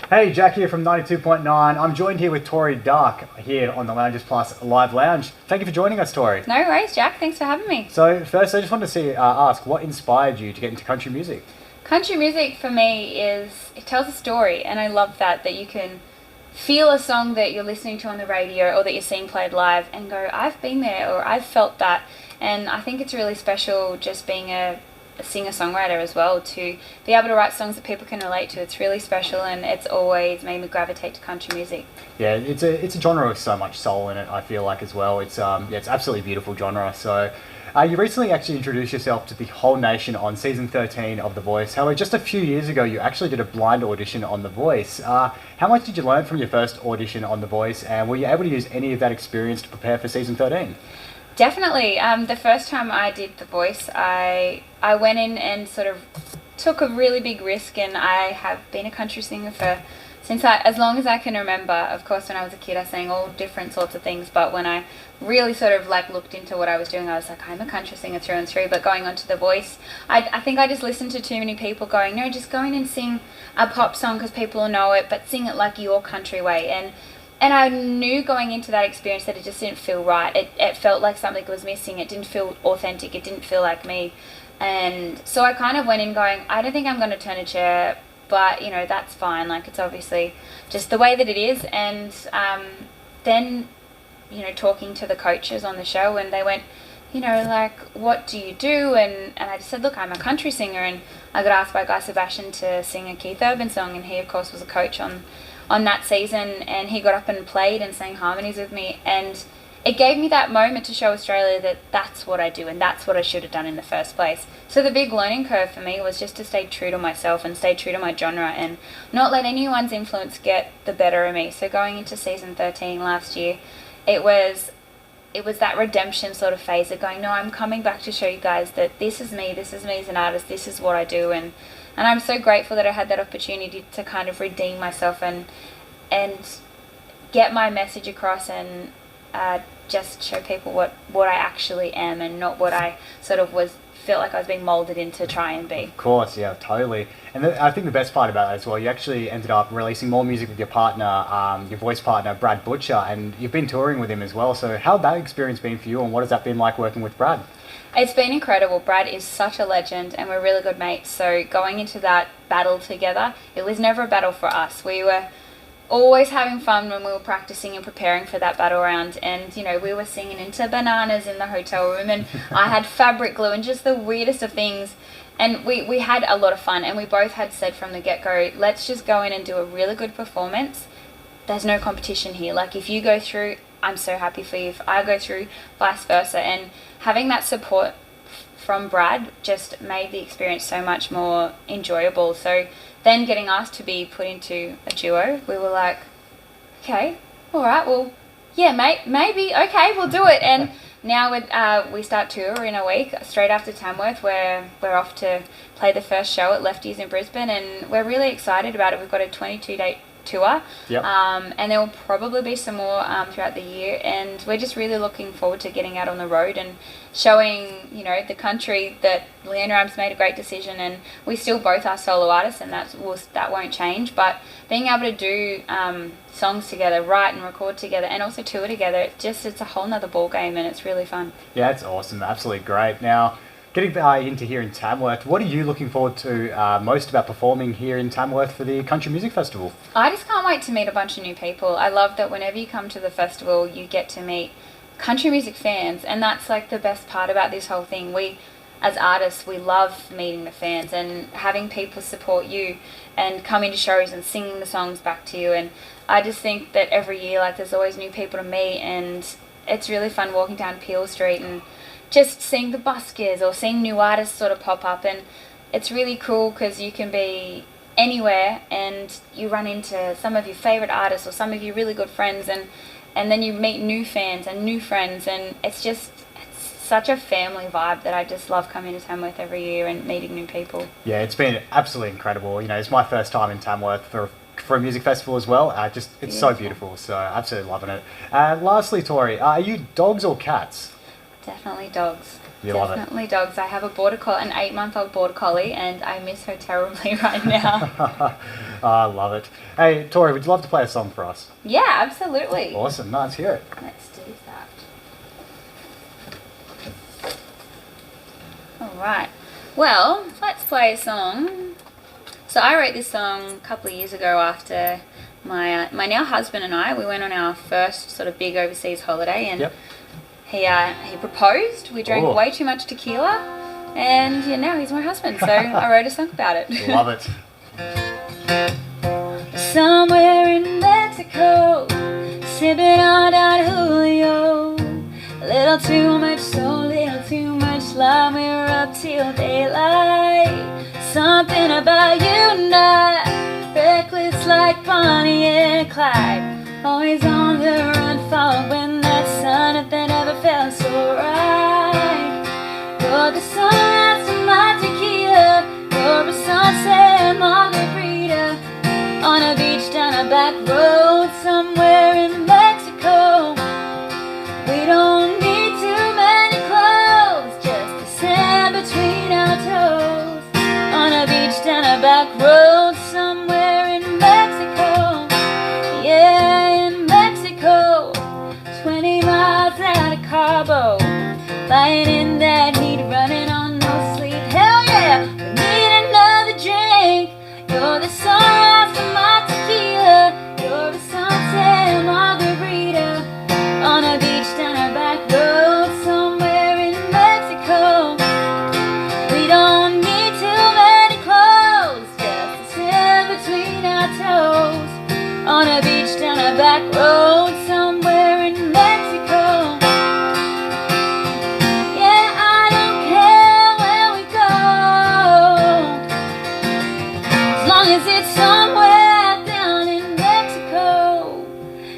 Hey, Jack here from 92.9. I'm joined here with Tori Dark here on the Lounges Plus Live Lounge. Thank you for joining us, Tori. No worries, Jack. Thanks for having me. So first, I just wanted to ask, what inspired you to get into country music? Country music for me it tells a story, and I love that you can feel a song that you're listening to on the radio or that you're seeing played live and go, I've been there or I've felt that. And I think it's really special just being a singer-songwriter as well, to be able to write songs that people can relate to. It's really special, and it's always made me gravitate to country music. Yeah, it's a genre with so much soul in it, I feel like, as well. It's it's absolutely beautiful genre. So you recently actually introduced yourself to the whole nation on season 13 of The Voice. However, just a few years ago, you actually did a blind audition on The Voice. How much did you learn from your first audition on The Voice, and were you able to use any of that experience to prepare for season 13? Definitely. The first time I did The Voice, I went in and sort of took a really big risk, and I have been a country singer as long as I can remember. Of course, when I was a kid, I sang all different sorts of things, but when I really sort of looked into what I was doing, I was like, I'm a country singer through and through. But going on to The Voice, I think I just listened to too many people going, no, just go in and sing a pop song because people will know it, but sing it like your country way. And I knew going into that experience that it just didn't feel right. It felt like something was missing. It didn't feel authentic. It didn't feel like me. And so I kind of went in going, I don't think I'm going to turn a chair, but, that's fine. It's obviously just the way that it is. And then, talking to the coaches on the show, and they went, what do you do? And I just said, look, I'm a country singer. And I got asked by Guy Sebastian to sing a Keith Urban song, and he, of course, was a coach on that season, and he got up and played and sang harmonies with me, and it gave me that moment to show Australia that that's what I do and that's what I should have done in the first place. So the big learning curve for me was just to stay true to myself and stay true to my genre and not let anyone's influence get the better of me. So going into season 13 last year, it was that redemption sort of phase of going, no, I'm coming back to show you guys that this is me as an artist, this is what I do, and I'm so grateful that I had that opportunity to kind of redeem myself and get my message across and just show people what I actually am and not what I sort of felt like I was being molded in to try and be. Of course, yeah, totally. And I think the best part about that as well, you actually ended up releasing more music with your partner, your voice partner, Brad Butcher, and you've been touring with him as well. So how's that experience been for you, and what has that been like working with Brad? It's been incredible. Brad is such a legend, and we're really good mates. So going into that battle together, it was never a battle for us. We were always having fun when we were practicing and preparing for that battle round. And, we were singing into bananas in the hotel room, and I had fabric glue and just the weirdest of things. And we had a lot of fun, and we both had said from the get-go, let's just go in and do a really good performance. There's no competition here. If you go through, I'm so happy for you. If I go through, vice versa. And having that support from Brad just made the experience so much more enjoyable. So then getting asked to be put into a duo, we were like, okay, all right, well, yeah, maybe, okay, we'll do it. And now we start tour in a week, straight after Tamworth, where we're off to play the first show at Lefties in Brisbane, and we're really excited about it. We've got a 22-date tour, yep. And there will probably be some more throughout the year, and we're just really looking forward to getting out on the road and showing the country that Leanne Rhymes made a great decision, and we still both are solo artists, and that won't change. But being able to do songs together, write and record together, and also tour together, it's a whole nother ball game, and it's really fun. Yeah, it's awesome, absolutely great. Now, getting into here in Tamworth, what are you looking forward to most about performing here in Tamworth for the Country Music Festival? I just can't wait to meet a bunch of new people. I love that whenever you come to the festival, you get to meet country music fans, and that's the best part about this whole thing. We, as artists, we love meeting the fans and having people support you and coming to shows and singing the songs back to you. And I just think that every year, there's always new people to meet, and it's really fun walking down Peel Street and just seeing the buskers or seeing new artists sort of pop up. And it's really cool because you can be anywhere and you run into some of your favorite artists or some of your really good friends, and then you meet new fans and new friends, and it's such a family vibe that I just love coming to Tamworth every year and meeting new people. Yeah, it's been absolutely incredible. It's my first time in Tamworth for a music festival as well. It's so beautiful, so absolutely loving it. Lastly, Tori, are you dogs or cats? Definitely dogs. You love it. Definitely dogs. I have an 8-month-old border collie, and I miss her terribly right now. I love it. Hey, Tori, would you love to play a song for us? Yeah, absolutely. Awesome. No, let's hear it. Let's do that. All right. Well, let's play a song. So I wrote this song a couple of years ago after my now husband and I, we went on our first sort of big overseas holiday, and Yep. he proposed. We drank way too much tequila, and yeah, now he's my husband. So I wrote a song about it. Love it. Somewhere in Mexico, sipping on Don Julio. A little too much soul, little too much love. We were up till daylight. Something about you and I, reckless like Bonnie and Clyde. Always on the run, following that sun that never felt so right. You're the sunrise to my tequila. You're a sunset margarita on a beach down a back road somewhere in Mexico. We don't need too many clothes, just the sand between our toes on a beach down a back road somewhere in Mexico. Yeah, in Mexico, 20 miles out of Cabo, lying in that heat, running on no sleep. Hell yeah, we need another drink. You're the sunrise to my tequila. You're the sunset margarita on a beach down a back road somewhere in Mexico. We don't need too many clothes, just the sand between our toes on a beach down a back road somewhere in Mexico. Yeah, I don't care where we go, as long as it's somewhere down in Mexico.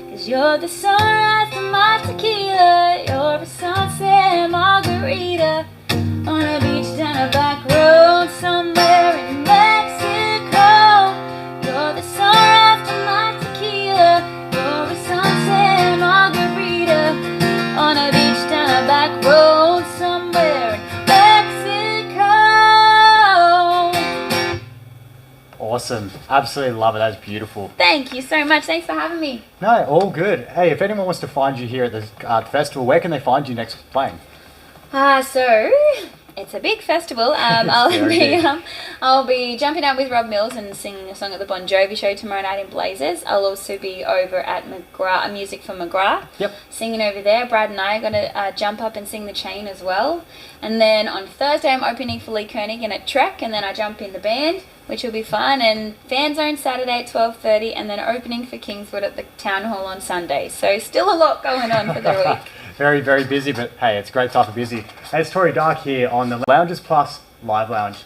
'Cause you're the sunrise to my tequila. You're a sunset margarita on a beach down a back road somewhere in Mexico. You're the sunrise to my tequila. You're a sunset margarita on a beach down a back road somewhere in Mexico. Awesome. Absolutely love it. That's beautiful. Thank you so much. Thanks for having me. No, all good. Hey, if anyone wants to find you here at the festival, where can they find you next playing? So it's a big festival. I'll be jumping out with Rob Mills and singing a song at the Bon Jovi show tomorrow night in Blazers. I'll also be over at McGrath, Music for McGrath, singing over there. Brad and I are going to jump up and sing The Chain as well. And then on Thursday I'm opening for Lee Koenigen at Trek, and then I jump in the band, which will be fun. And Fan Zone Saturday at 12:30, and then opening for Kingswood at the Town Hall on Sunday. So still a lot going on for the week. Very, very busy, but hey, it's a great type of busy. Hey, it's Tori Dark here on the Loungers Plus Live Lounge.